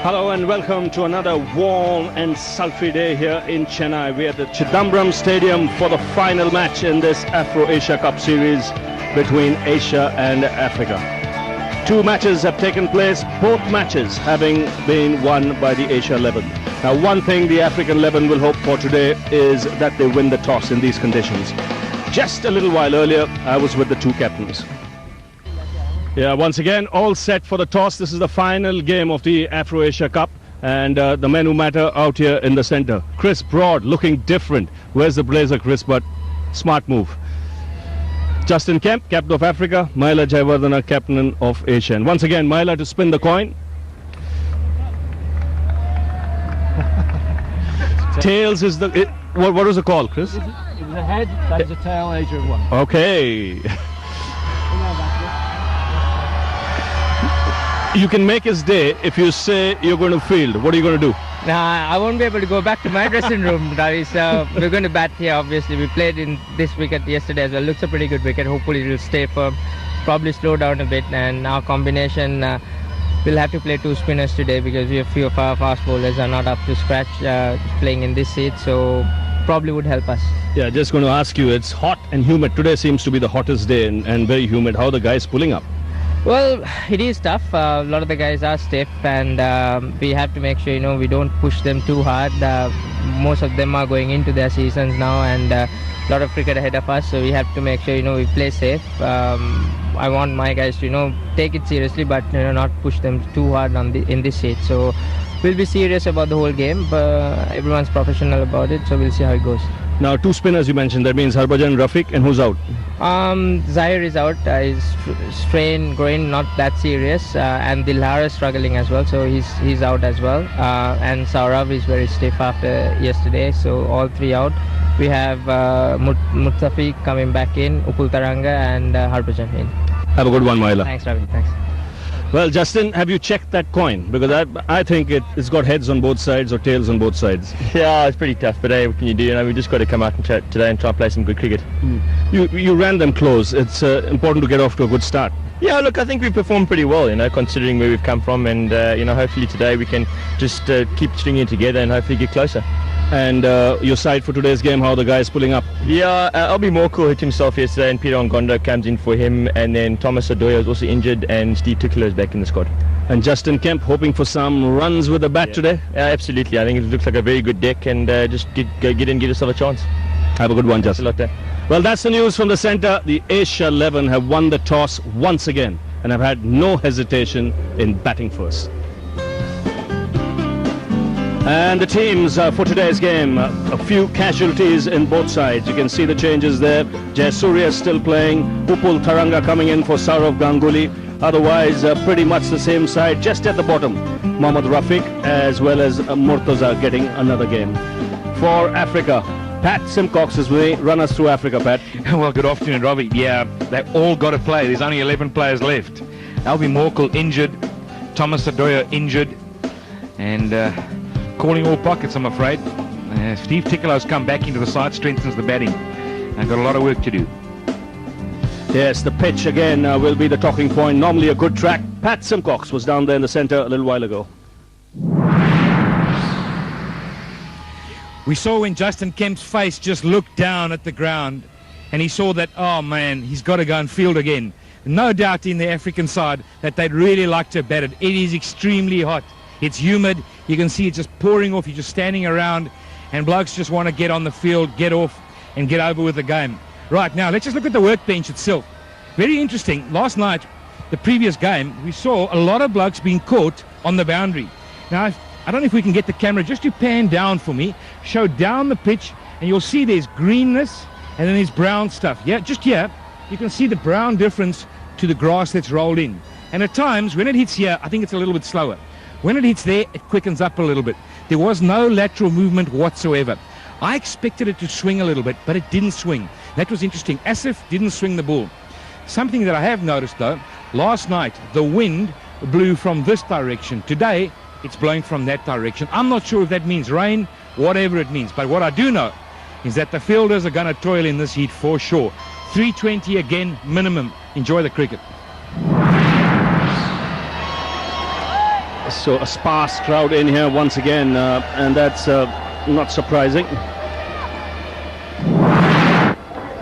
Hello and welcome to another warm and sultry day here in Chennai. We are at the Chidambaram Stadium for the final match in this Afro-Asia Cup series between Asia and Africa. Two matches have taken place, both matches having been won by the Asia 11. Now, one thing the African 11 will hope for today is that they win the toss in these conditions. Just a little while earlier, I was with the two captains. Yeah, once again, all set for the toss. This is the final game of the Afro-Asia Cup. And the men who matter out here in the center. Chris Broad looking different. Where's the blazer, Chris? But smart move. Justin Kemp, captain of Africa. Maila Jayawardena, captain of Asia. And once again, Maila to spin the coin. Tails is the... what was the call, Chris? It was a head, that is a tail, Asia won. Okay. You can make his day if you say you're going to field. What are you going to do? Nah, I won't be able to go back to my dressing room, Ravi. So we're going to bat here, obviously. We played in this wicket yesterday as well. Looks a pretty good wicket. Hopefully it will stay firm. Probably slow down a bit. And our combination, we'll have to play two spinners today because we have few of our fast bowlers are not up to scratch playing in this seat. So probably would help us. Yeah, just going to ask you, it's hot and humid. Today seems to be the hottest day and very humid. How are the guys pulling up? Well, it is tough. A lot of the guys are stiff, and we have to make sure, we don't push them too hard. Most of them are going into their seasons now, and a lot of cricket ahead of us, so we have to make sure, we play safe. I want my guys to, take it seriously, but, not push them too hard in this seat. So we'll be serious about the whole game, but everyone's professional about it, so we'll see how it goes. Now, two spinners you mentioned. That means Harbhajan, Rafiq, and who's out? Zahir is out. His strain groin not that serious, and Dilhar is struggling as well, so he's out as well. And Saurav is very stiff after yesterday, so all three out. We have Mustafiq coming back in, Upul Taranga, and Harbhajan in. Have a good one, Maila. Thanks, Ravi. Thanks. Well, Justin, have you checked that coin? Because I think it's got heads on both sides or tails on both sides. Yeah, it's pretty tough, but hey, what can you do? We just got to come out and chat today and try and play some good cricket. You ran them close. It's important to get off to a good start. Yeah, look, I think we performed pretty well, considering where we've come from, and hopefully today we can just keep stringing it together and hopefully get closer. And your side for today's game, how are the guys pulling up? Yeah, Albie Morkel hit himself yesterday, and Peter Ongondo comes in for him, and then Thomas Adoya is also injured, and Steve Tickler is back in the squad. And Justin Kemp hoping for some runs with the bat today? Yeah, absolutely. I think it looks like a very good deck, and just get in and give yourself a chance. Have a good one, Justin. Thanks a lot, Well, that's the news from the centre. The Asia 11 have won the toss once again and have had no hesitation in batting first. And the teams for today's game, a few casualties in both sides. You can see the changes there. Jayasuriya still playing, Upul Taranga coming in for Saurav Ganguly. Otherwise, pretty much the same side. Just at the bottom, Mohammad Rafiq as well as Murtaza getting another game. For Africa, Pat Simcox is with me. Run us through Africa, Pat. Well, good afternoon, Robbie. Yeah, they've all got to play. There's only 11 players left. Albie Morkel injured, Thomas Adoya injured, and calling all pockets, I'm afraid. Steve Tickler's come back into the side, strengthens the batting. I've got a lot of work to do. Yes, the pitch again will be the talking point. Normally a good track. Pat Simcox was down there in the centre a little while ago. We saw when Justin Kemp's face just looked down at the ground, and he saw that, oh man, he's got to go and field again. No doubt in the African side that they'd really like to bat it. It is extremely hot. It's humid. You can see it just pouring off. You're just standing around, and blokes just want to get on the field, get off, and get over with the game. Right, now, let's just look at the workbench itself. Very interesting. Last night, the previous game, we saw a lot of blokes being caught on the boundary. Now, I don't know if we can get the camera just to pan down for me, show down the pitch, and you'll see there's greenness, and then there's brown stuff. Yeah, just here, you can see the brown difference to the grass that's rolled in. And at times, when it hits here, I think it's a little bit slower. When it hits there, it quickens up a little bit. There was no lateral movement whatsoever. I expected it to swing a little bit, but it didn't swing. That was interesting. Asif didn't swing the ball. Something that I have noticed, though, last night, the wind blew from this direction. Today, it's blowing from that direction. I'm not sure if that means rain, whatever it means. But what I do know is that the fielders are going to toil in this heat for sure. 320 again, minimum. Enjoy the cricket. So a sparse crowd in here once again, and that's not surprising.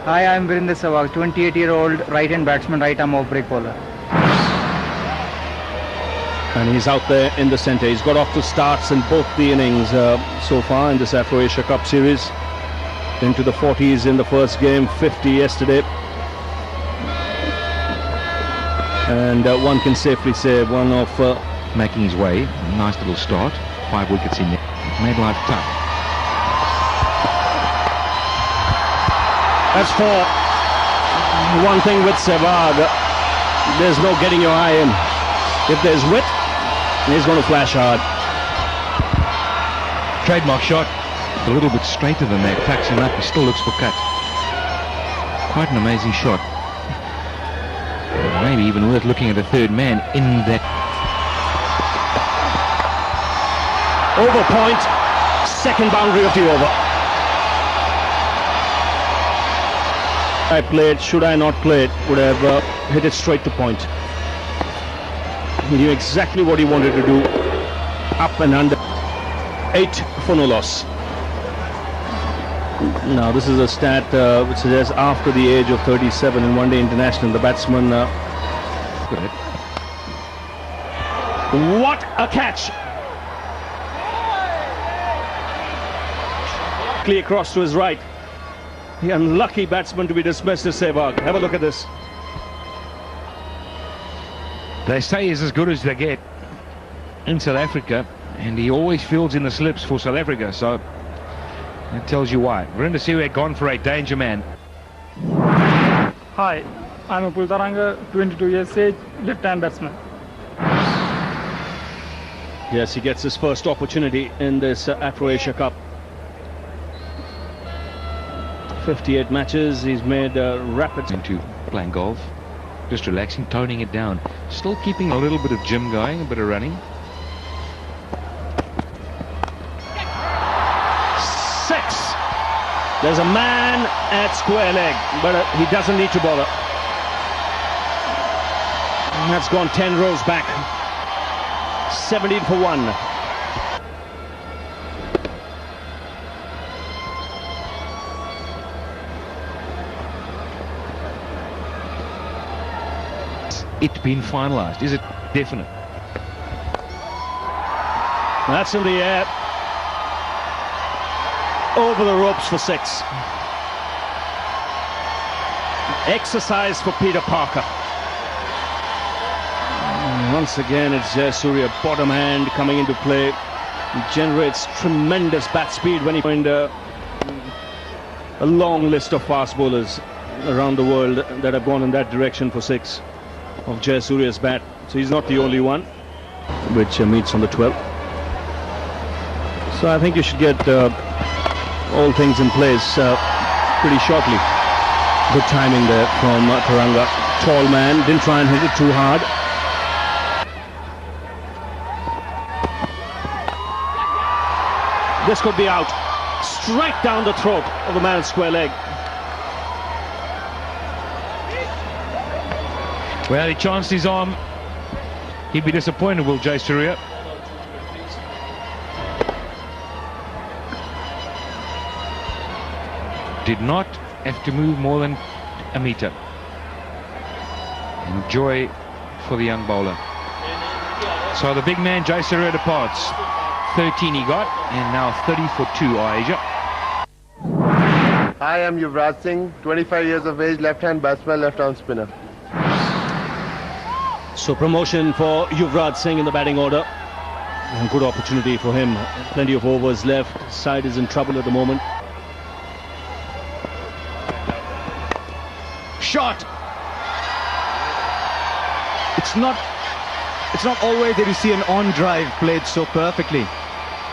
Hi, I'm Virender Sehwag, 28-year-old right-hand batsman, right-arm off-break bowler. And he's out there in the centre. He's got off to starts in both the innings so far in this Afro-Asia Cup series. Into the 40s in the first game, 50 yesterday. And one can safely say one of... making his way. Nice little start. 5 wickets in there. Made life tough. As for one thing with Sehwag, there's no getting your eye in. If there's wit, he's going to flash hard. Trademark shot. A little bit straighter than that. Tucks him up. He still looks for cut. Quite an amazing shot. Maybe even worth looking at a third man in that. Over point, second boundary of the over. I played, should I not play it, would have hit it straight to point. He knew exactly what he wanted to do. Up and under. 8 for no loss. Now this is a stat which suggests after the age of 37 in one-day international, the batsman... What a catch! Across to his right. The unlucky batsman to be dismissed is Sehwag. Have a look at this. They say he's as good as they get in South Africa, and he always fields in the slips for South Africa, so that tells you why. Virender Sehwag gone for a danger man. Hi, I'm Apul Taranga, 22 years age, left-hand batsman. Yes, he gets his first opportunity in this Afro-Asia Cup. 58 matches, he's made rapid... Into playing golf, just relaxing, toning it down. Still keeping a little bit of gym going, a bit of running. 6! There's a man at square leg, but he doesn't need to bother. And that's gone 10 rows back. 17 for 1. It been finalised? Is it definite? That's in the air. Over the ropes for 6. Exercise for Peter Parker. And once again, it's Jayasuriya, bottom hand coming into play. He generates tremendous bat speed when he find a long list of fast bowlers around the world that have gone in that direction for 6 of Jayasuriya's bat. So he's not the only one, which meets on the 12th. So I think you should get all things in place pretty shortly. Good timing there from Taranga. Tall man, didn't try and hit it too hard. This could be out. Straight down the throat of the man at square leg. Well, he chanced his arm. He'd be disappointed, will Jayasuriya. Did not have to move more than a metre. Enjoy for the young bowler. So the big man Jayasuriya departs. 13 he got, and now 30 for 2, Asia. Hi, I'm Yuvraj Singh, 25 years of age, left-hand batsman, left-arm spinner. So promotion for Yuvraj Singh in the batting order. And good opportunity for him. Plenty of overs left. Side is in trouble at the moment. Shot. It's not always that you see an on drive played so perfectly.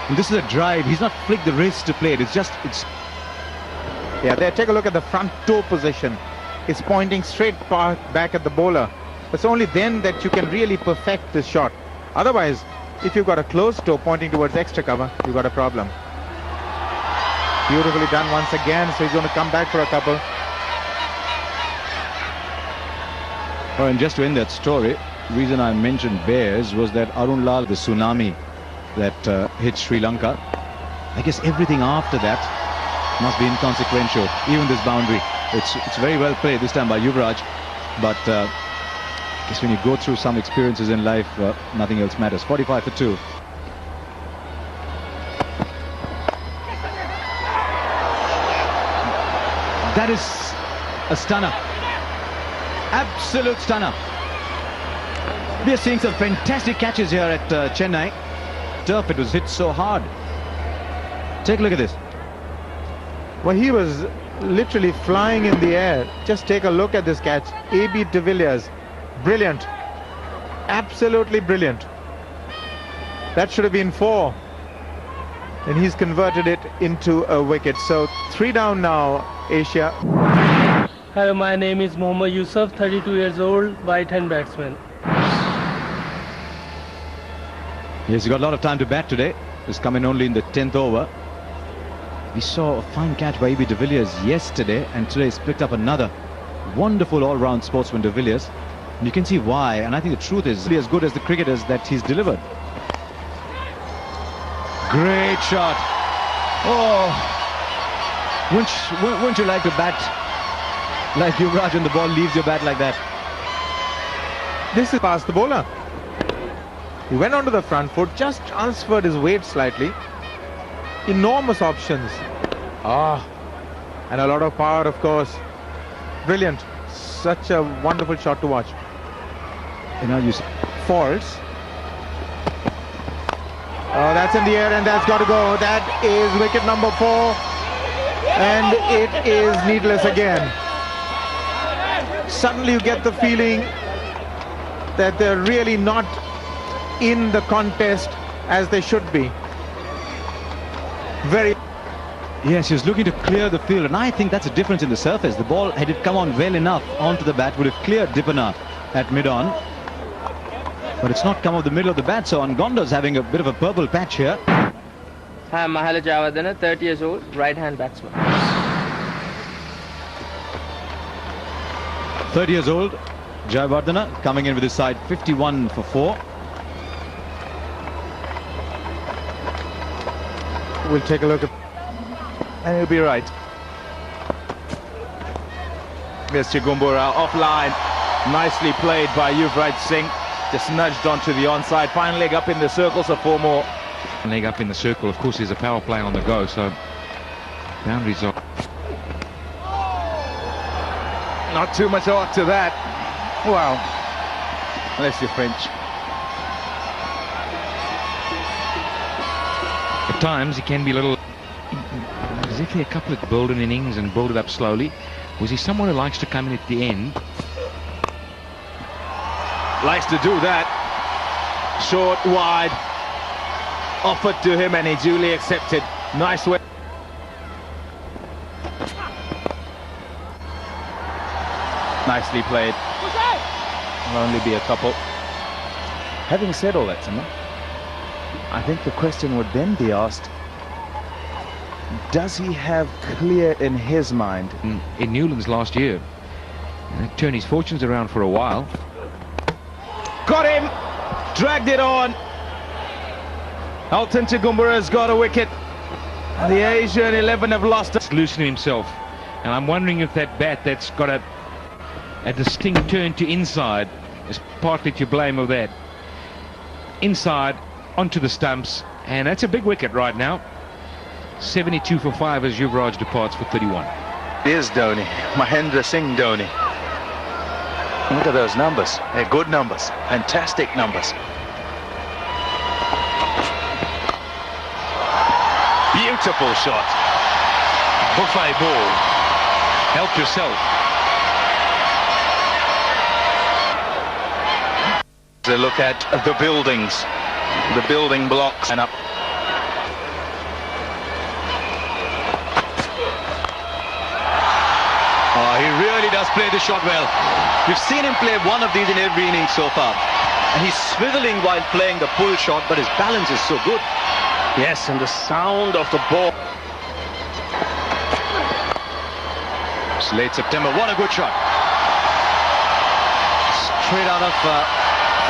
And this is a drive. He's not flicked the wrist to play it. It's yeah, there, take a look at the front toe position. It's pointing straight back at the bowler. It's only then that you can really perfect this shot. Otherwise, if you've got a closed toe pointing towards extra cover, you've got a problem. Beautifully done once again, so he's going to come back for a couple. Oh, and just to end that story, reason I mentioned Bears was that Arun Lal, the tsunami that hit Sri Lanka, I guess everything after that must be inconsequential. Even this boundary, it's very well played this time by Yuvraj, but I guess when you go through some experiences in life, nothing else matters. 45 for 2. That is a stunner. Absolute stunner. We are seeing some fantastic catches here at Chennai. Turf, it was hit so hard. Take a look at this. Well, he was literally flying in the air. Just take a look at this catch. A.B. de Villiers. Brilliant. Absolutely brilliant. That should have been 4. And he's converted it into a wicket. So 3 down now, Asia. Hello, my name is Mohammad Yusuf, 32 years old, right-hand batsman. Yes, he got a lot of time to bat today. He's coming only in the 10th over. We saw a fine catch by A.B. de Villiers yesterday, and today he's picked up another wonderful all-round sportsman, de Villiers. And you can see why, and I think the truth is as good as the cricketers that he's delivered. Great shot. Oh, wouldn't you like to bat like Yuvraj when the ball leaves your bat like that? This is past the bowler. He went onto the front foot, just transferred his weight slightly. Enormous options. And a lot of power, of course. Brilliant. Such a wonderful shot to watch. You know, you see Falls. Oh, that's in the air and that's got to go. That is wicket number 4. And it is needless again. Suddenly you get the feeling that they're really not in the contest as they should be. Very. Yes, he was looking to clear the field, and I think that's a difference in the surface. The ball, had it come on well enough onto the bat, would have cleared Dipana at mid-on. But it's not come off the middle of the bat, so Angondo's having a bit of a purple patch here. Hi, I'm Mahala Javadana, 30 years old, right-hand batsman. 30 years old, Jayawardena coming in with his side 51 for 4. We'll take a look at, and he'll be right. Mr. Gumbura offline, nicely played by Yuvraj Singh, just nudged onto the onside, final leg up in the circle, so 4 more. Leg up in the circle, of course, there's a power play on the go, so boundaries are not too much art to that. Wow, unless you're French. At times he can be a little, as if he a couple of build an innings and build it up slowly. Was he someone who likes to come in at the end? Likes to do that. Short, wide, offered to him and he duly accepted. Nice way. Nicely played. Will only be a couple. Having said all that, Timmer, I think the question would then be asked, does he have clear in his mind? In Newlands last year, turned his fortunes around for a while. Got him! Dragged it on! Alton Gumbura's got a wicket. The Asian 11 have lost it. Loosening himself. And I'm wondering if that bat that's got a distinct turn to inside is partly to blame of that. Inside, onto the stumps, and that's a big wicket right now. 72 for 5 as Yuvraj departs for 31. Here's Dhoni, Mahendra Singh Dhoni. Look at those numbers. They're good numbers, fantastic numbers. Beautiful shot. Buffet ball. Help yourself. To look at the buildings, the building blocks, and up. Oh, he really does play the shot well. We've seen him play one of these in every inning so far. And he's swiveling while playing the pull shot, but his balance is so good. Yes, and the sound of the ball. It's late September. What a good shot. Straight out of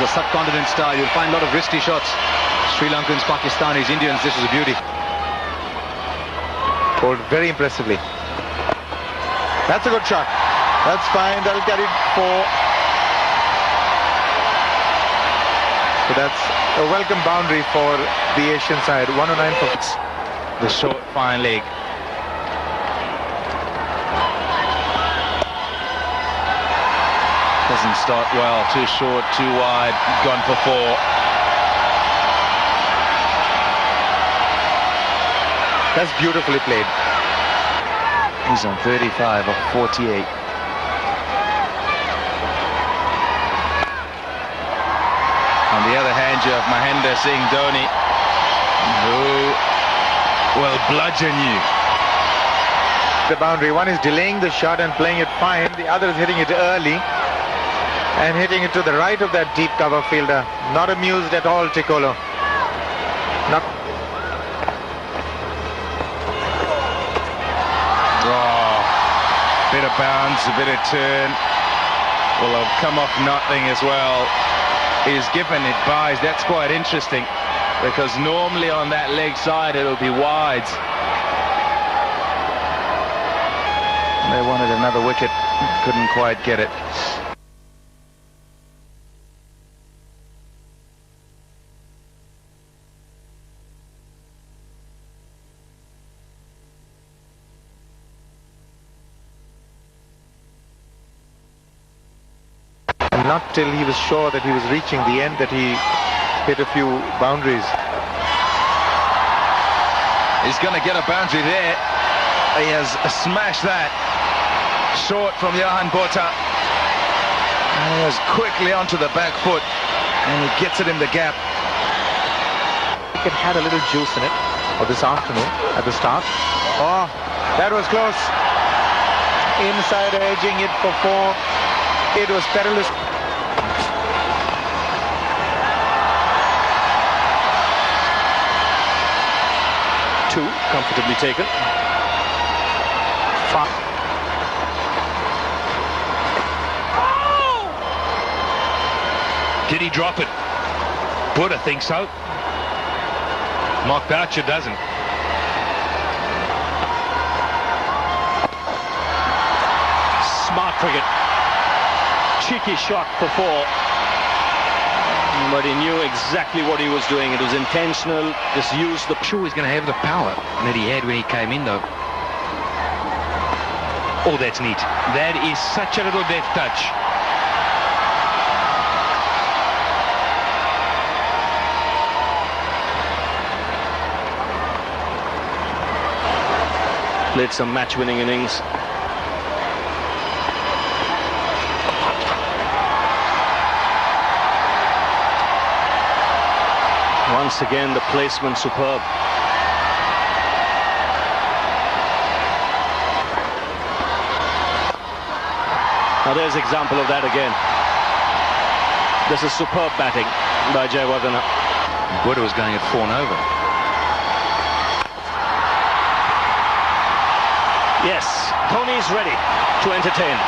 the subcontinent style. You'll find a lot of risky shots. Sri Lankans, Pakistanis, Indians, this is a beauty. Bowled very impressively. That's a good shot. That's fine. That'll carry 4. So that's a welcome boundary for the Asian side. 109 for the short fine leg. Doesn't start well. Too short, too wide. Gone for 4. That's beautifully played. He's on 35 of 48. On the other hand, you have Mahendra Singh Dhoni, who will bludgeon you. The boundary. One is delaying the shot and playing it fine. The other is hitting it early and hitting it to the right of that deep cover fielder. Not amused at all, Tikolo. Not. Bit of bounce, a bit of turn. Will have come off nothing as well. He's given it buys. That's quite interesting, because normally on that leg side it'll be wides. They wanted another wicket, couldn't quite get it. And not till he was sure that he was reaching the end that he hit a few boundaries. He's going to get a boundary there. He has smashed that. Short from Johan Botha. And he is quickly onto the back foot, and he gets it in the gap. It had a little juice in it, or this afternoon at the start. Oh, that was close. Inside edging it for 4. It was perilous. Two comfortably taken. Did he drop it? Buddha thinks so. Mark Boucher doesn't. Smart cricket. Cheeky shot for 4. But he knew exactly what he was doing. It was intentional. Just used the... Sure he's going to have the power that he had when he came in, though. Oh, that's neat. That is such a little deft touch. Played some match-winning innings. Once again, the placement superb. Now there's example of that again. This is superb batting by Jayawardene. Buddha was going at 4 and over. Yes, Dhoni's ready to entertain.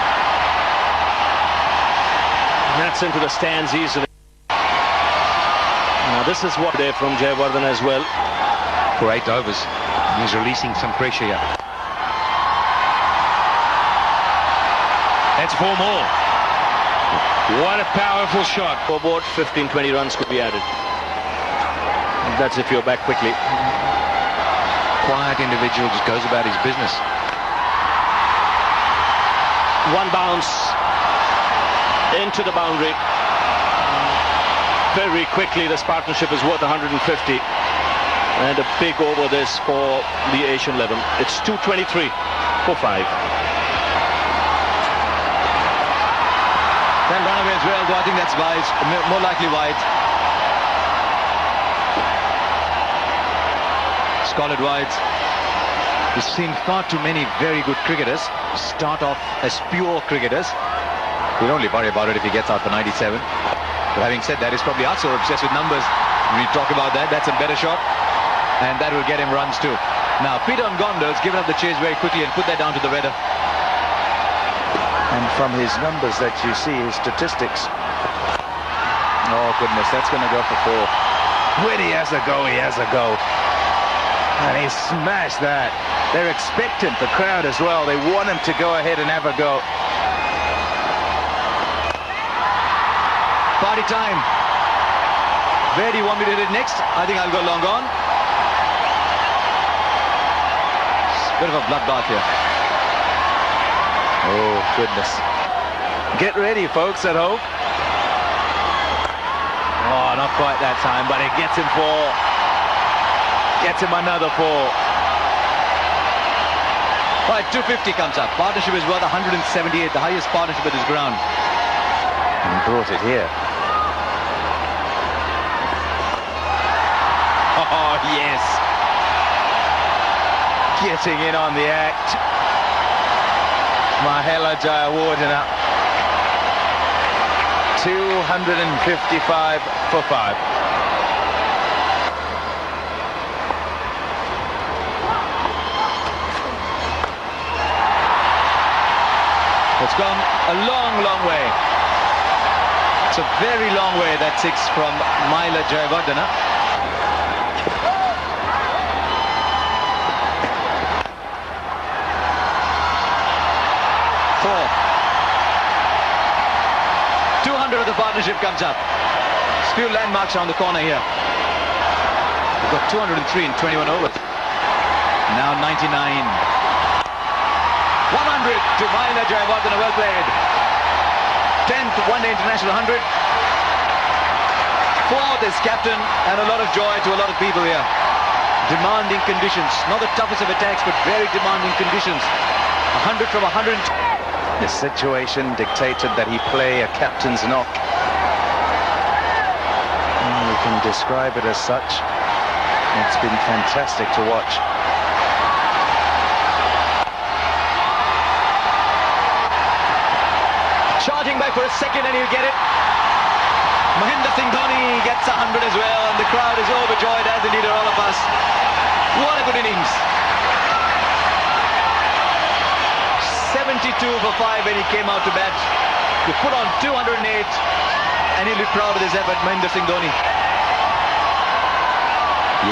And that's into the stands easily. Now this is what there from Jayawardene as well. For 8 overs. He's releasing some pressure here. That's 4 more. What a powerful shot. Scoreboard, 15-20 runs could be added. That's if you're back quickly. Quiet individual, just goes about his business. One bounce into the boundary. Very quickly, this partnership is worth 150. And a big over this for the Asian 11. It's 223 for 5. Then run away as well, though I think that's wide, more likely wide. Scollard wide. We've seen far too many very good cricketers start off as pure cricketers. We'll only worry about it if he gets out for 97. But having said that, he's probably also obsessed with numbers. We talk about that. That's a better shot. And that will get him runs too. Now, Peter Ngondal's given up the chase very quickly and put that down to the weather. And from his numbers that you see, his statistics, Oh, goodness, that's going to go for 4. When he has a go, he has a go. And he smashed that. They're expectant, the crowd as well. They want him to go ahead and have a go. Party time. Where do you want me to hit it next? I think I'll go long on. Bit of a bloodbath here. Oh, goodness. Get ready, folks, at home. Oh, not quite that time, but it gets him 4. Gets him another 4. Right, 250 comes up. Partnership is worth 178, the highest partnership at this ground. And brought it here. Oh, yes. Getting in on the act. Mahela Jayawardena. 255 for 5. It's gone a long, long way. It's a very long way, that 6 from Mahela Jayawardena. Of the partnership comes up. There's few landmarks on the corner here. We've got 203 in 21 overs. Now 99. 100 to Mahela Jayawardena, well played. 10th one-day international 100. 4th is captain, and a lot of joy to a lot of people here. Demanding conditions, not the toughest of attacks, but very demanding conditions. 100 from 100. The situation dictated that he play a captain's knock. We can describe it as such. It's been fantastic to watch. Charging back for a second and he'll get it. Mahendra Singh Dhoni gets 100 as well, and the crowd is overjoyed, as indeed are all of us. What a good innings. 72 for 5 when he came out to bat. To put on 208, and he'll be proud of this effort, Mahendra Singh Dhoni.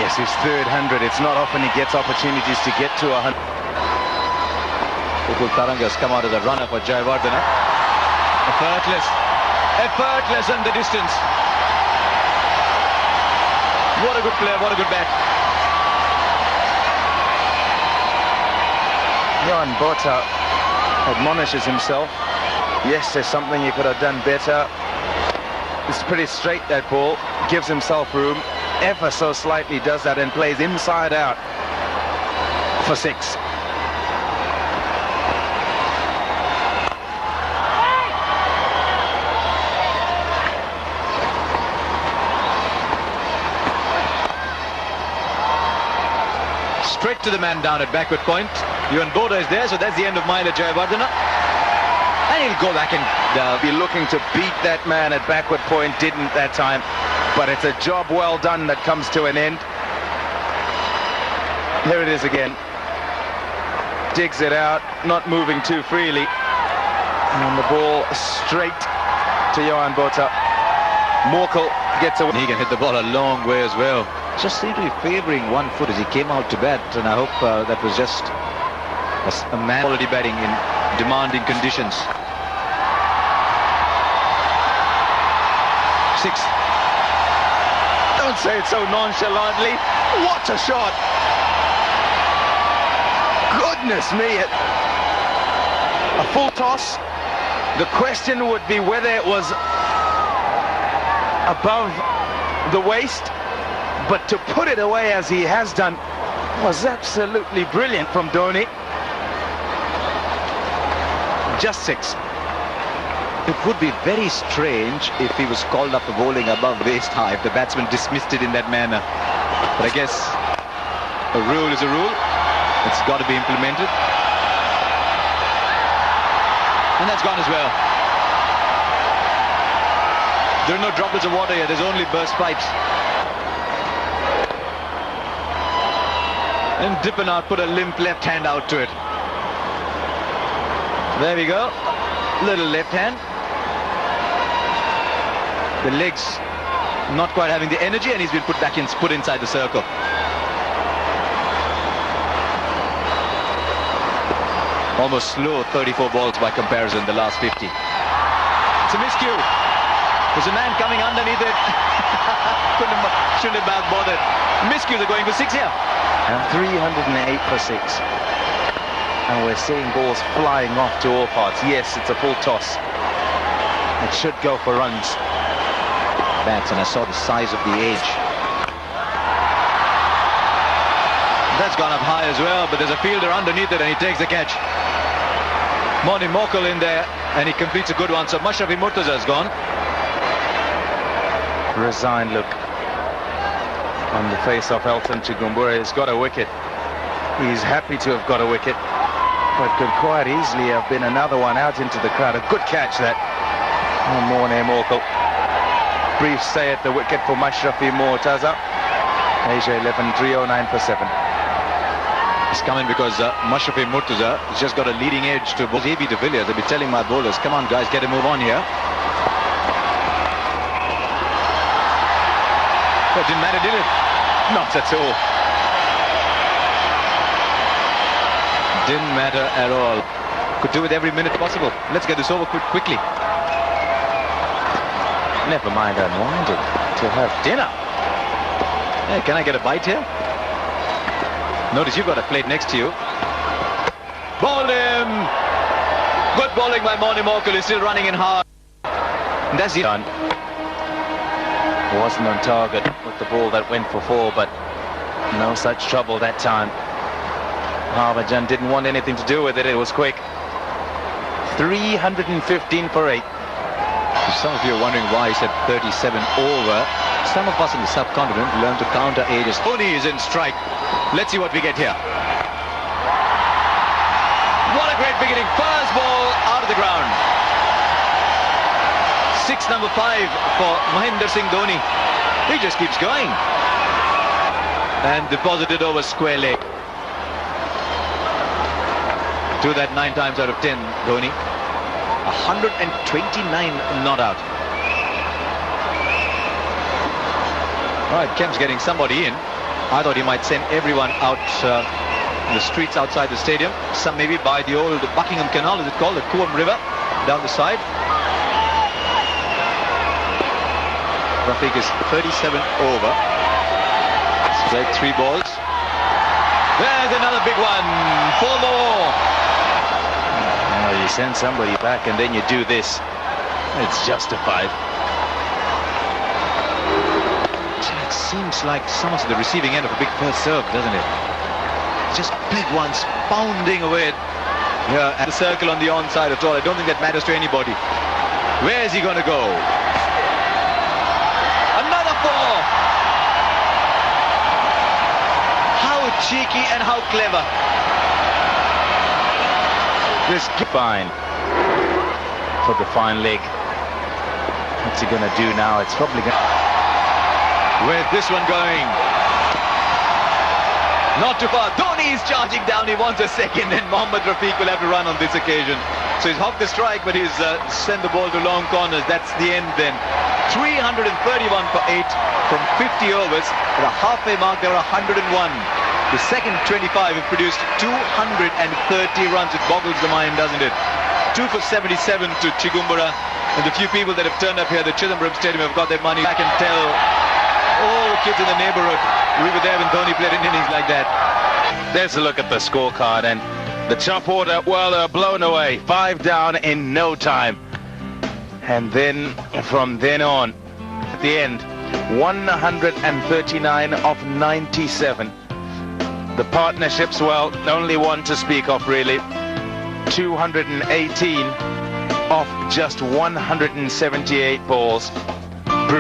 Yes, his 3rd 100. It's not often he gets opportunities to get to 100. Upul Taranga's come out as a runner for Jayawardena. Effortless in the distance. What a good player, what a good bat. Johan Botha admonishes himself. Yes, there's something he could have done better. It's pretty straight, that ball. Gives himself room. Ever so slightly does that and plays inside out for 6. Straight to the man down at backward point. Johan Botha is there, so that's the end of Mahela Jayawardena. And he'll go back and be looking to beat that man at backward point. Didn't that time. But it's a job well done that comes to an end. Here it is again. Digs it out, not moving too freely. And the ball straight to Johan Botha. Morkel gets away. He can hit the ball a long way as well. Just seemed to be favouring one foot as he came out to bat, and I hope that was just a man quality batting in demanding conditions. 6. Don't say it so nonchalantly. What a shot! Goodness me! A full toss. The question would be whether it was above the waist, but to put it away as he has done was absolutely brilliant from Dhoni. Just 6. It would be very strange if he was called up for bowling above waist high, if the batsman dismissed it in that manner. But I guess a rule is a rule. It's got to be implemented. And that's gone as well. There are no droplets of water here. There's only burst pipes. And Dippenaar put a limp left hand out to it. There we go. Little left hand. The legs not quite having the energy, and he's been put inside the circle. Almost slow 34 balls by comparison, the last 50. It's a miscue. There's a man coming underneath it. Shouldn't have bothered. Miscues are going for 6 here. And 308 for 6. And we're seeing balls flying off to all parts. Yes, it's a full toss. It should go for runs. Bats, and I saw the size of the edge. That's gone up high as well, but there's a fielder underneath it and he takes the catch. Moni Mokal in there, and he completes a good one. So Mashrafi Murtaza's gone. Resigned look on the face of Elton Chigumbura. He's got a wicket. He's happy to have got a wicket, but could quite easily have been another one out into the crowd. A good catch that. Moni Mokal. Brief stay at the wicket for Mashrafi Murtaza. Asia 11, 309 for 7. It's coming because Mashrafi Murtaza has just got a leading edge to AB de Villiers. They'll be telling my bowlers, come on guys, get a move on here. That didn't matter, did it? Not at all. Didn't matter at all. Could do it every minute possible. Let's get this over quickly. Never mind unwinding to have dinner. Hey, can I get a bite here? Notice you've got a plate next to you. Bowled him! Good bowling by Moni Mokal. He's still running in hard. And that's it. Done. Wasn't on target with the ball that went for 4, but no such trouble that time. Harbhajan didn't want anything to do with it. It was quick. 315 for 8. Some of you are wondering why he said 37 over. Some of us in the subcontinent learn to counter ages. Dhoni is in strike. Let's see what we get here. What a great beginning. First ball out of the ground. 6 number 5 for Mahendra Singh Dhoni. He just keeps going. And deposited over square leg. Do that 9 times out of 10, Dhoni. 129 not out. All right, Kemp's getting somebody in. I thought he might send everyone out in the streets outside the stadium. Some maybe by the old Buckingham Canal, is it called? The Coombe River, down the side. Rafiq is 37 over. He's played 3 balls. There's another big one. 4 more. Well, you send somebody back and then you do this. It's justified. It seems like someone's at the receiving end of a big first serve, doesn't it? Just big ones pounding away at the circle on the onside at all. I don't think that matters to anybody. Where is he going to go? Another 4! How cheeky and how clever. This fine for the fine leg. What's he going to do now? It's probably going to... Where's this one going? Not too far. Dhoni is charging down. He wants a second, and Mohammad Rafiq will have to run on this occasion. So he's hopped the strike, but he's sent the ball to long corners. That's the end then. 331 for 8 from 50 overs. At a halfway mark, there are 101. The second 25 have produced 230 runs. It boggles the mind, doesn't it? 2 for 77 to Chigumbura. And the few people that have turned up here at the Chidambaram Stadium have got their money back and tell all the kids in the neighborhood we were there when Dhoni played in innings like that. There's a look at the scorecard, and the top order, well, they're blown away. 5 down in no time. And then, from then on, at the end, 139 of 97. The partnerships, well, only one to speak of, really. 218 off just 178 balls.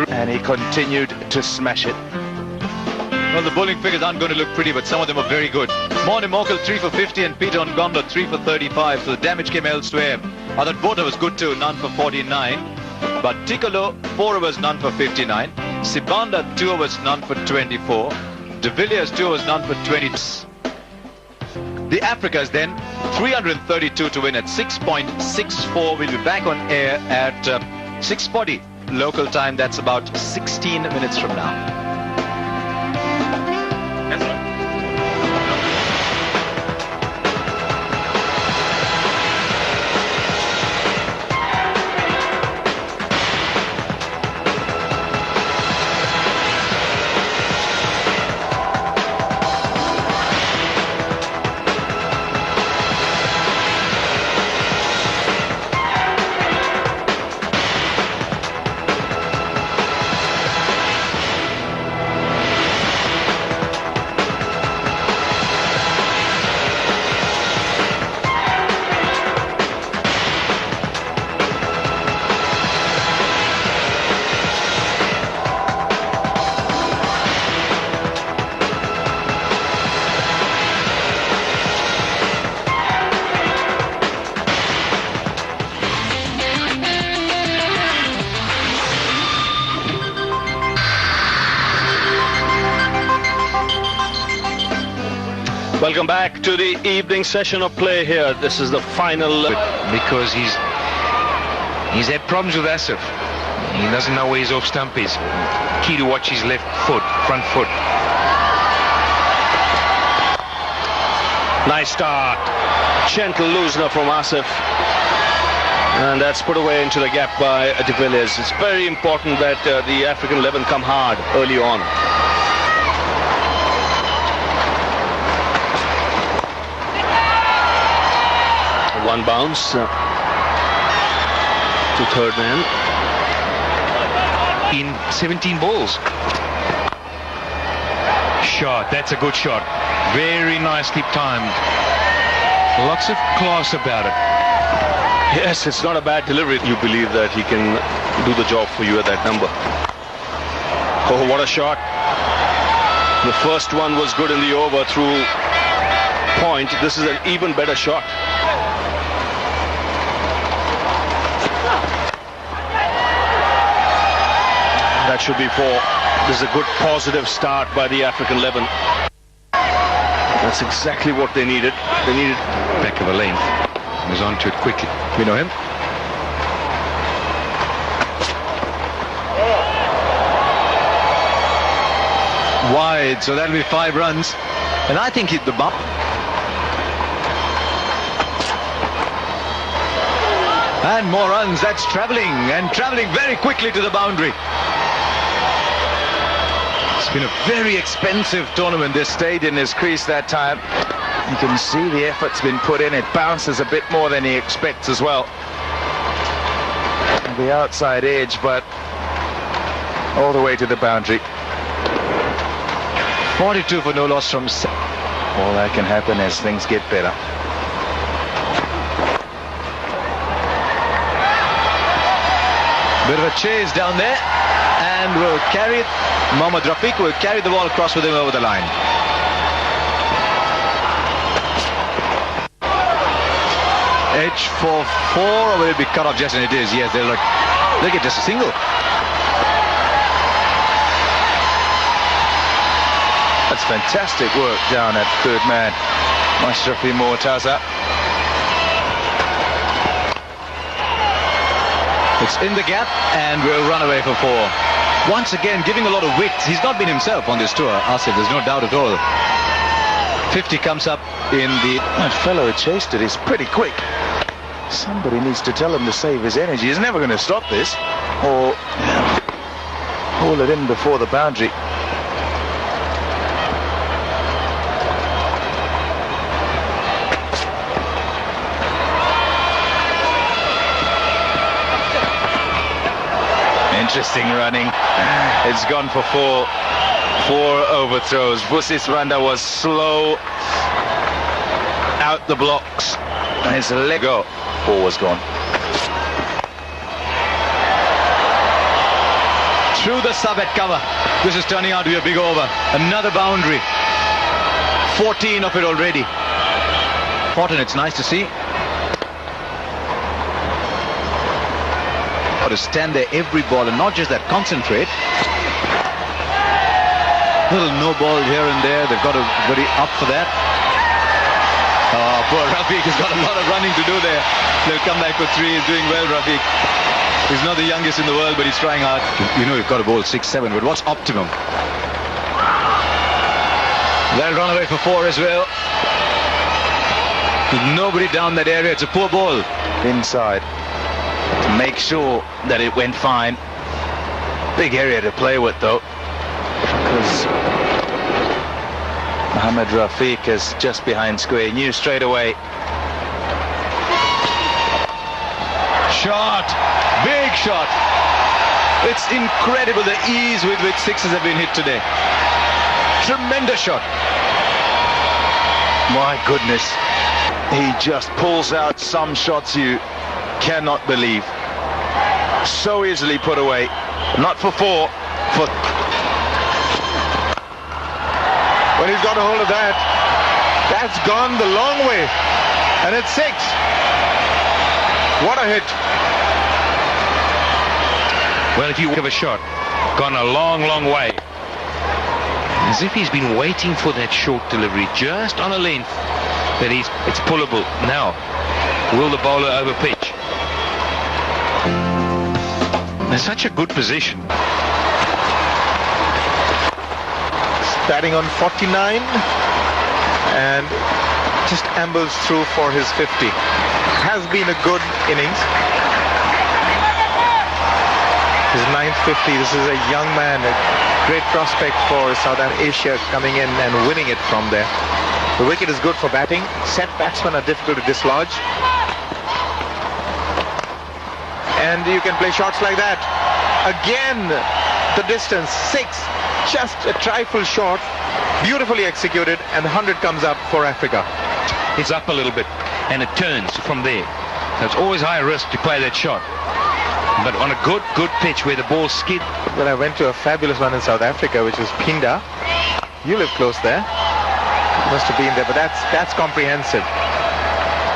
And he continued to smash it. Well, the bowling figures aren't going to look pretty, but some of them are very good. Moni Mokal 3 for 50 and Peter Ngonda 3 for 35. So the damage came elsewhere. I thought Botha was good too, none for 49. But Tikolo 4 overs, none for 59. Sibanda 2 overs, none for 24. De Villiers 2 overs, none for 20. The Africas then 332 to win at 6.64. We'll be back on air at 6:40. local time. That's about 16 minutes from now. Welcome back to the evening session of play here. This is the final. Because he's had problems with Asif. He doesn't know where his off stump is. Key to watch his left foot, front foot. Nice start. Gentle loosener from Asif. And that's put away into the gap by de Villiers. It's very important that the African 11 come hard early on. One bounce to third man. In 17 balls. Shot, that's a good shot. Very nicely timed. Lots of class about it. Yes, it's not a bad delivery. You believe that he can do the job for you at that number. Oh, what a shot. The first one was good in the over through point. This is an even better shot. That should be four. This is a good positive start by the African 11. That's exactly what they needed. They needed back of a length. He was onto it quickly. You know him? Wide, so that'll be 5 runs. And I think hit the bump. And more runs. That's travelling, and travelling very quickly to the boundary. It's been a very expensive tournament. This stayed in his crease that time. You can see the effort's been put in. It bounces a bit more than he expects as well. The outside edge, but all the way to the boundary. 42 for no loss from... All that can happen as things get better. Bit of a chase down there, and will carry it. Mohammad Rafiq will carry the ball across with him over the line. Edge for 4, or will it be cut off just as it is? Yes, they'll get just a single. That's fantastic work down at third man. Mashrafi Mortaza. It's in the gap, and we'll run away for 4. Once again, giving a lot of width. He's not been himself on this tour, Asif, there's no doubt at all. 50 comes up in the... That fellow who chased it is pretty quick. Somebody needs to tell him to save his energy. He's never going to stop this, or haul it in before the boundary. Interesting running. It's gone for 4. 4 overthrows. Vusis Randa was slow out the blocks. And his leg go. 4 was gone. Through the sub at cover. This is turning out to be a big over. Another boundary. 14 of it already. Important, it's nice to see. To stand there every ball and not just that, concentrate. Little no ball here and there. They've got to very up for that. Oh, poor Rafiq has got a lot of running to do there. They'll come back for 3. He's doing well, Rafiq. He's not the youngest in the world, but he's trying hard. You know you've got to bowl 6-7, but what's optimum? That'll run away for 4 as well. With nobody down that area, it's a poor ball. Inside to make sure that it went fine. Big area to play with though, because Mohammad Rafiq is just behind square. He knew straight away. Shot, big shot. It's incredible the ease with which sixes have been hit today. Tremendous shot. My goodness, he just pulls out some shots you cannot believe. So easily put away. Not for 4, for... Well, he's got a hold of that. That's gone the long way. And it's 6. What a hit. Well, if you have a shot, gone a long, long way. As if he's been waiting for that short delivery, just on a length that it's pullable. Now, will the bowler overpitch? It's such a good position. Batting on 49 and just ambles through for his 50. Has been a good innings. His 9th 50. This is a young man, a great prospect for South Asia, coming in and winning it from there. The wicket is good for batting. Set batsmen are difficult to dislodge. And you can play shots like that. Again, the distance, 6. Just a trifle short. Beautifully executed, and 100 comes up for Africa. It's up a little bit, and it turns from there. So it's always high risk to play that shot. But on a good pitch where the ball skid. Well, I went to a fabulous one in South Africa, which was Pinda. You live close there. Must have been there, but that's comprehensive.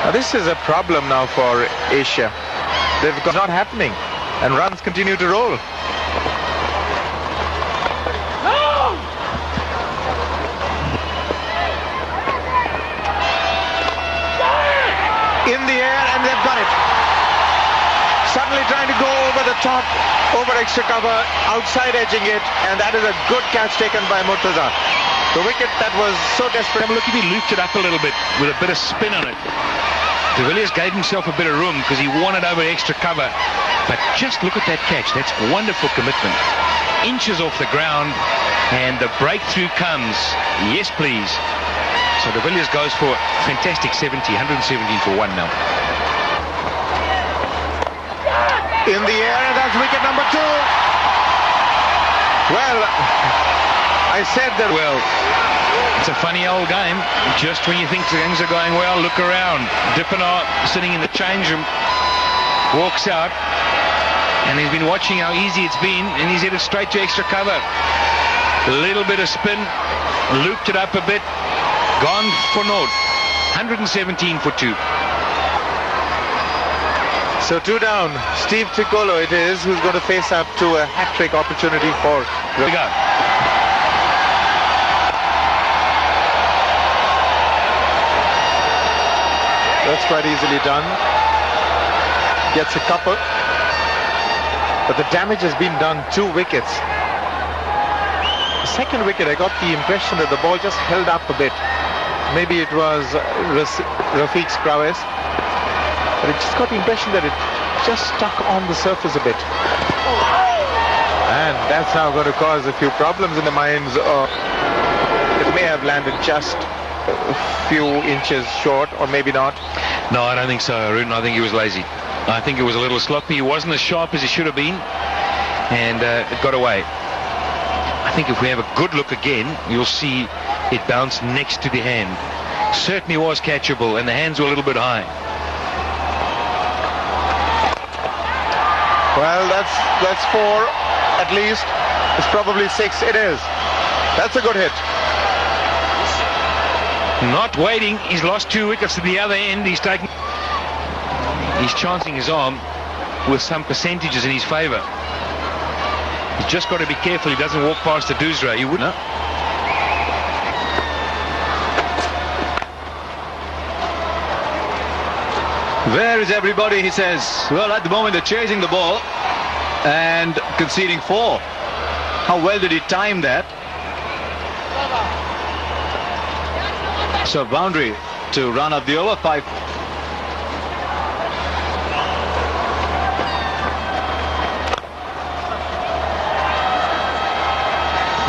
Now this is a problem now for Asia. They've got not happening, and runs continue to roll. In the air, and they've got it. Suddenly trying to go over the top, over extra cover, outside edging it, and that is a good catch taken by Murtaza. The wicket that was so desperate. Have a look if he looped it up a little bit with a bit of spin on it. De Villiers gave himself a bit of room because he wanted over extra cover. But just look at that catch. That's wonderful commitment. Inches off the ground, and the breakthrough comes. Yes, please. So De Villiers goes for fantastic 70, 117 for 1 now. In the air, and that's wicket number 2. Well, I said that. Well, it's a funny old game. Just when you think things are going well, look around. Dippenaar sitting in the change room walks out, and he's been watching how easy it's been, and he's headed straight to extra cover. A little bit of spin, looped it up a bit, gone for naught. 117 for 2. So 2 down. Steve Tricolo it is, who's going to face up to a hat-trick opportunity for... Here we go. That's quite easily done. Gets a couple. But the damage has been done. 2 wickets. The second wicket, I got the impression that the ball just held up a bit. Maybe it was Rafiq's prowess. But it just got the impression that it just stuck on the surface a bit. And that's now going to cause a few problems in the minds of... It may have landed just a few inches short, or maybe not. No, I don't think so, Arun. I think he was lazy. I think it was a little sloppy. He wasn't as sharp as he should have been, and it got away. I think if we have a good look again, you'll see it bounce next to the hand. Certainly was catchable, and the hands were a little bit high. Well, that's 4 at least. It's probably 6. It is. That's a good hit. Not waiting. He's lost 2 wickets to the other end. He's chancing his arm with some percentages in his favour. He's just got to be careful he doesn't walk past the doosra. He wouldn't. Where is everybody, he says. Well, at the moment they're chasing the ball. and conceding 4. How well did he time that? So boundary to run up the over 5.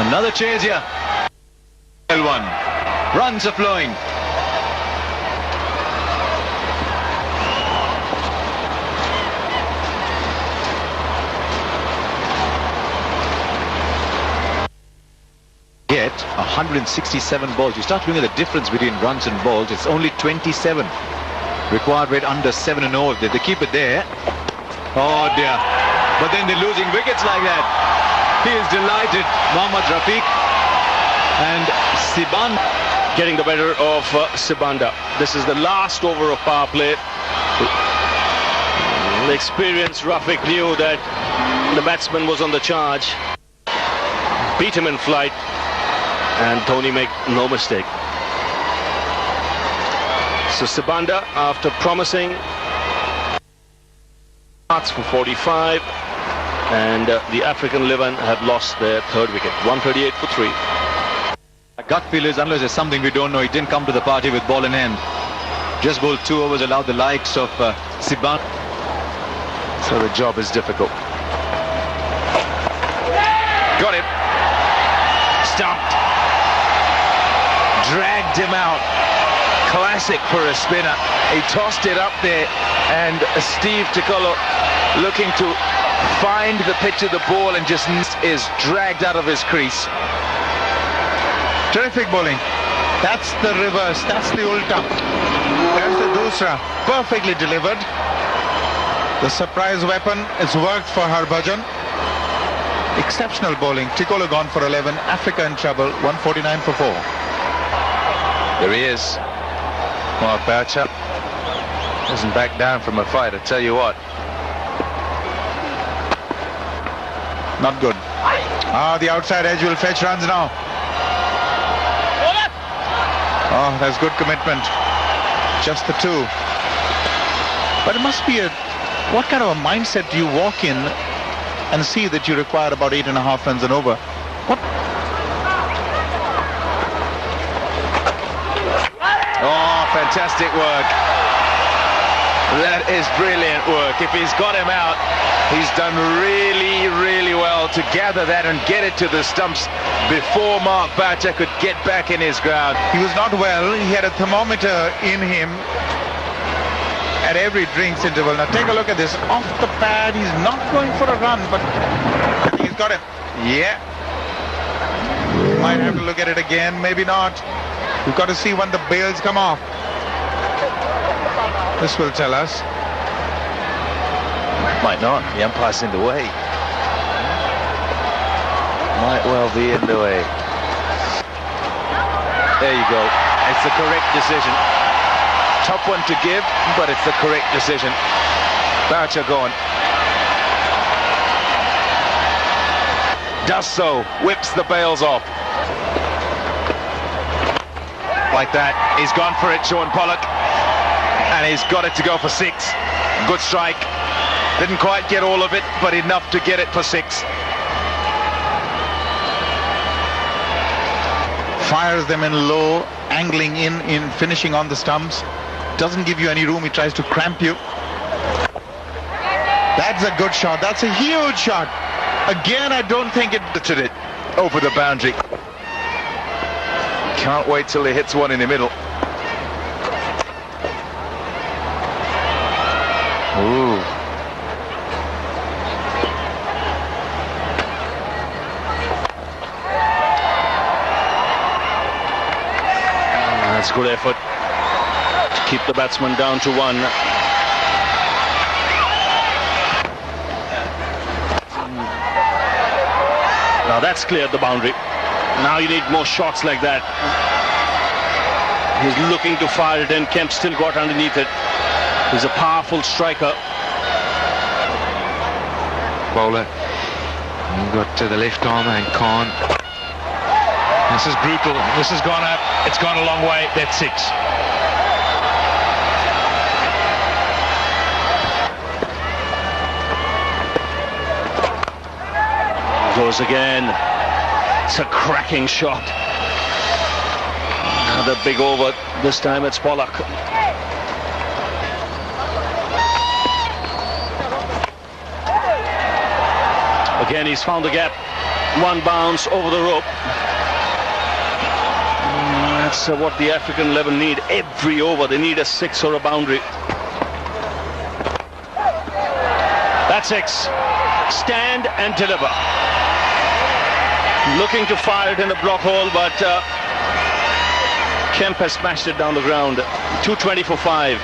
Another chase here. L1. Runs are flowing. Get 167 balls. You start looking at the difference between runs and balls. It's only 27. Required rate under 7 and over. They keep it there. Oh dear. But then they're losing wickets like that. He is delighted. Mohammad Rafiq and Sibanda getting the better of Sibanda. This is the last over of power play. The experienced Rafiq knew that the batsman was on the charge. Beat him in flight. And Dhoni make no mistake. So Sibanda, after promising, starts for 45, and the African 11 have lost their third wicket. 138 for 3. A gut feel is, unless there's something we don't know, he didn't come to the party with ball in hand. Just bowled 2 overs, allowed the likes of Sibanda. So the job is difficult. Got him. Stumped. Dragged him out. Classic for a spinner. He tossed it up there, and Steve Tikolo looking to find the pitch of the ball and just is dragged out of his crease. Terrific bowling. That's the reverse. That's the ulta. There's the dusra. Perfectly delivered. The surprise weapon has worked for Harbhajan. Exceptional bowling. Tikolo gone for 11. Africa in trouble. 149 for 4. There he is. Mark Boucher doesn't back down from a fight, I tell you what. Not good. The outside edge will fetch runs now. Oh, that's good commitment. Just the 2. But it must be what kind of a mindset do you walk in and see that you require about 8.5 runs and over? What? Oh, fantastic work. That is brilliant work. If he's got him out, he's done really, really well to gather that and get it to the stumps before Mark Boucher could get back in his ground. He was not well. He had a thermometer in him at every drinks interval. Now take a look at this. Off the pad, he's not going for a run, but he's got him. Yeah. Might have to look at it again, maybe not. We've got to see when the bails come off. This will tell us. Might not. The umpire's in the way. Might well be in the way. There you go. It's the correct decision. Tough one to give, but it's the correct decision. Boucher gone. Does so. Whips the bails off. Like that. He's gone for it, Sean Pollock. And he's got it to go for 6. Good strike. Didn't quite get all of it, but enough to get it for 6. Fires them in low, angling in finishing on the stumps. Doesn't give you any room. He tries to cramp you. That's a good shot. That's a huge shot. Again, I don't think it did it over the boundary. Can't wait till he hits one in the middle. Ooh. That's good effort to keep the batsman down to 1. Now that's cleared the boundary. Now you need more shots like that. He's looking to fire it in. Kemp still got underneath it. He's a powerful striker. Bowler. Got to the left arm and Khan. This is brutal. This has gone up. It's gone a long way. That's 6. Goes again. It's a cracking shot. Another big over. This time it's Pollock. Again, he's found the gap. One bounce over the rope. That's what the African level need every over. They need a 6 or a boundary. That's 6. Stand and deliver. Looking to fire it in the block hole, but Kemp has smashed it down the ground. 220 for 5.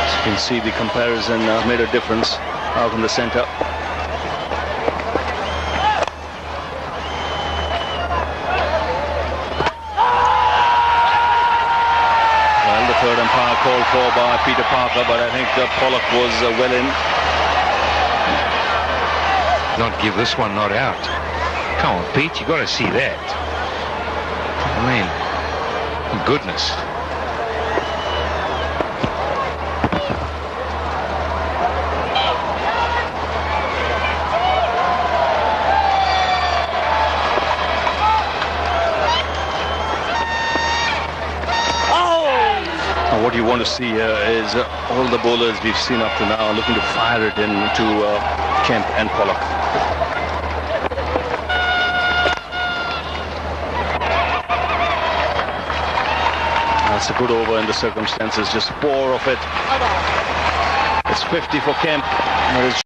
As you can see, the comparison made a difference out in the center. Well, the third umpire called for by Peter Parker, but I think Pollock was well in. Not give this one not out. Come on, Pete, you got to see that. I mean, goodness. Now what you want to see here is all the bowlers we've seen up to now looking to fire it into Kemp and Pollock. That's a good over in the circumstances, just 4 of it. It's 50 for Kemp.